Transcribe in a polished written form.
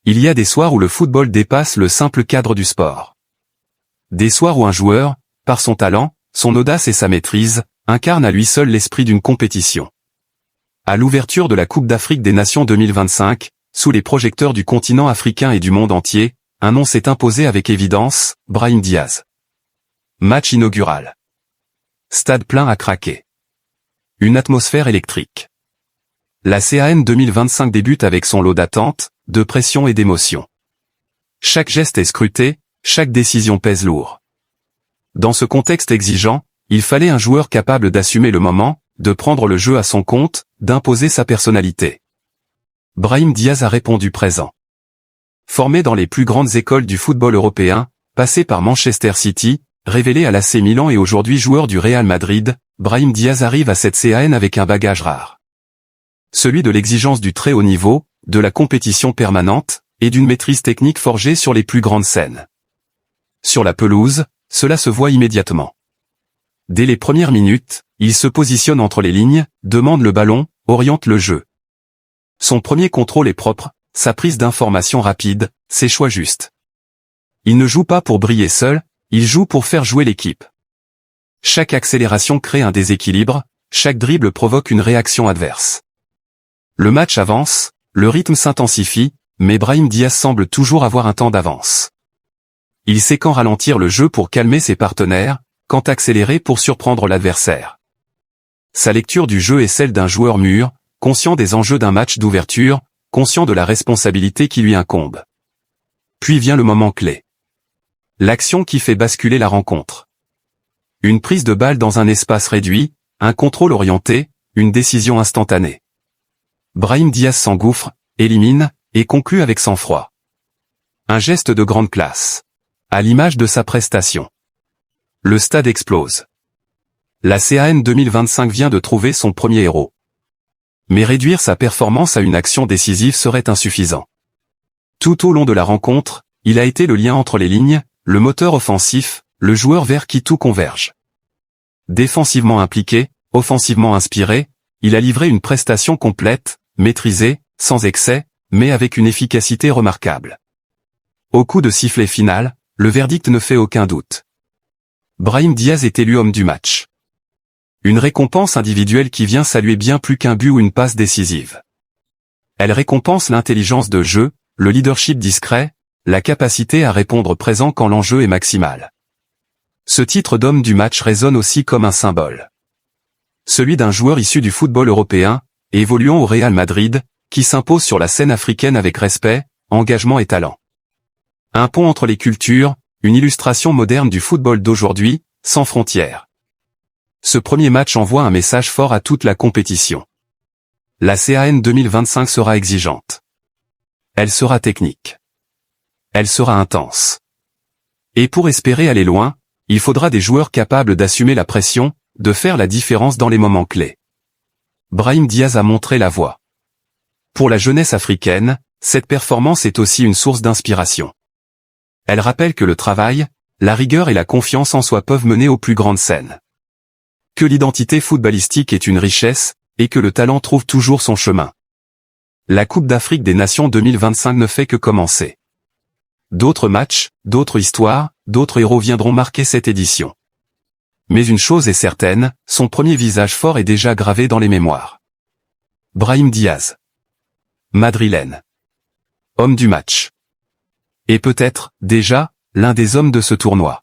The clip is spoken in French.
il y a des soirs où le football dépasse le simple cadre du sport. Des soirs où un joueur, par son talent, son audace et sa maîtrise, incarne à lui seul l'esprit d'une compétition. À l'ouverture de la Coupe d'Afrique des Nations 2025, sous les projecteurs du continent africain et du monde entier, un nom s'est imposé avec évidence, Brahim Diaz. Match inaugural. Stade plein à craquer. Une atmosphère électrique. La CAN 2025 débute avec son lot d'attentes, de pression et d'émotion. Chaque geste est scruté, chaque décision pèse lourd. Dans ce contexte exigeant, il fallait un joueur capable d'assumer le moment, de prendre le jeu à son compte, d'imposer sa personnalité. Brahim Diaz a répondu présent. Formé dans les plus grandes écoles du football européen, passé par Manchester City, révélé à l'AC Milan et aujourd'hui joueur du Real Madrid, Brahim Diaz arrive à cette CAN avec un bagage rare. Celui de l'exigence du très haut niveau, de la compétition permanente, et d'une maîtrise technique forgée sur les plus grandes scènes. Sur la pelouse, cela se voit immédiatement. Dès les premières minutes, il se positionne entre les lignes, demande le ballon, oriente le jeu. Son premier contrôle est propre, sa prise d'information rapide, ses choix justes. Il ne joue pas pour briller seul, il joue pour faire jouer l'équipe. Chaque accélération crée un déséquilibre, chaque dribble provoque une réaction adverse. Le match avance, le rythme s'intensifie, mais Brahim Diaz semble toujours avoir un temps d'avance. Il sait quand ralentir le jeu pour calmer ses partenaires, quand accélérer pour surprendre l'adversaire. Sa lecture du jeu est celle d'un joueur mûr, conscient des enjeux d'un match d'ouverture, conscient de la responsabilité qui lui incombe. Puis vient le moment clé. L'action qui fait basculer la rencontre. Une prise de balle dans un espace réduit, un contrôle orienté, une décision instantanée. Brahim Diaz s'engouffre, élimine, et conclut avec sang-froid. Un geste de grande classe. À l'image de sa prestation. Le stade explose. La CAN 2025 vient de trouver son premier héros. Mais réduire sa performance à une action décisive serait insuffisant. Tout au long de la rencontre, il a été le lien entre les lignes, le moteur offensif, le joueur vers qui tout converge. Défensivement impliqué, offensivement inspiré, il a livré une prestation complète, maîtrisée, sans excès, mais avec une efficacité remarquable. Au coup de sifflet final, le verdict ne fait aucun doute. Brahim Diaz est élu homme du match. Une récompense individuelle qui vient saluer bien plus qu'un but ou une passe décisive. Elle récompense l'intelligence de jeu, le leadership discret, la capacité à répondre présent quand l'enjeu est maximal. Ce titre d'homme du match résonne aussi comme un symbole. Celui d'un joueur issu du football européen, évoluant au Real Madrid, qui s'impose sur la scène africaine avec respect, engagement et talent. Un pont entre les cultures, une illustration moderne du football d'aujourd'hui, sans frontières. Ce premier match envoie un message fort à toute la compétition. La CAN 2025 sera exigeante. Elle sera technique. Elle sera intense. Et pour espérer aller loin, il faudra des joueurs capables d'assumer la pression, de faire la différence dans les moments clés. Brahim Diaz a montré la voie. Pour la jeunesse africaine, cette performance est aussi une source d'inspiration. Elle rappelle que le travail, la rigueur et la confiance en soi peuvent mener aux plus grandes scènes. Que l'identité footballistique est une richesse, et que le talent trouve toujours son chemin. La Coupe d'Afrique des Nations 2025 ne fait que commencer. D'autres matchs, d'autres histoires, d'autres héros viendront marquer cette édition. Mais une chose est certaine, son premier visage fort est déjà gravé dans les mémoires. Brahim Diaz. Madrilène. Homme du match. Et peut-être, déjà, l'un des hommes de ce tournoi.